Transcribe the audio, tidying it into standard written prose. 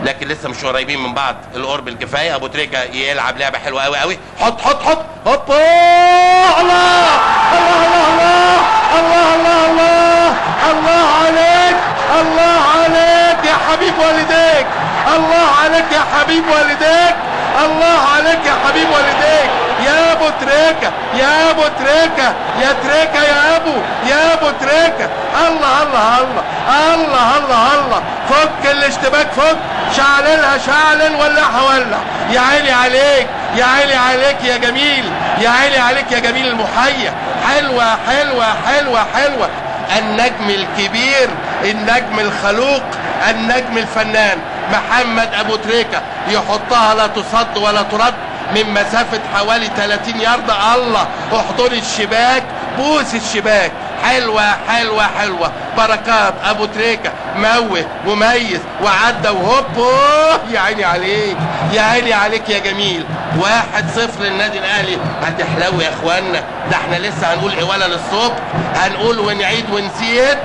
لكن لسه مش قريبين من بعض القرب الكفايه. ابو تريكه يلعب لعبه حلوه قوي قوي. حط حط حط هوب. الله الله الله الله الله الله الله عليك، الله عليك يا حبيب والديك، الله عليك يا حبيب والديك، الله عليك يا حبيب والديك يا ابو تريكه، يا ابو تريكه، يا تريكه يا ابو، يا ابو تريكه. الله الله الله الله الله الله. فك الاشتباك، فك، شعللها شعلل، ولعها ولع. يا عيني عليك، يا عيني عليك يا جميل، يا عيني عليك يا جميل المحيا. حلوه حلوه حلوه حلوه. النجم الكبير، النجم الخلوق، النجم الفنان محمد ابو تريكه يحطها لا تصد ولا ترد من مسافه حوالي 30 ياردة. الله، احضن الشباك، بوس الشباك. حلوه حلوه حلوه. بركات ابو تريكه موه مميز وعدى وهوب. يا عيني عليك، يا عيني عليك يا جميل. 1-0 للنادي الاهلي. هتحلو يا اخوانا، ده احنا لسه هنقول عواله للصبح، هنقول ونعيد ونزيد.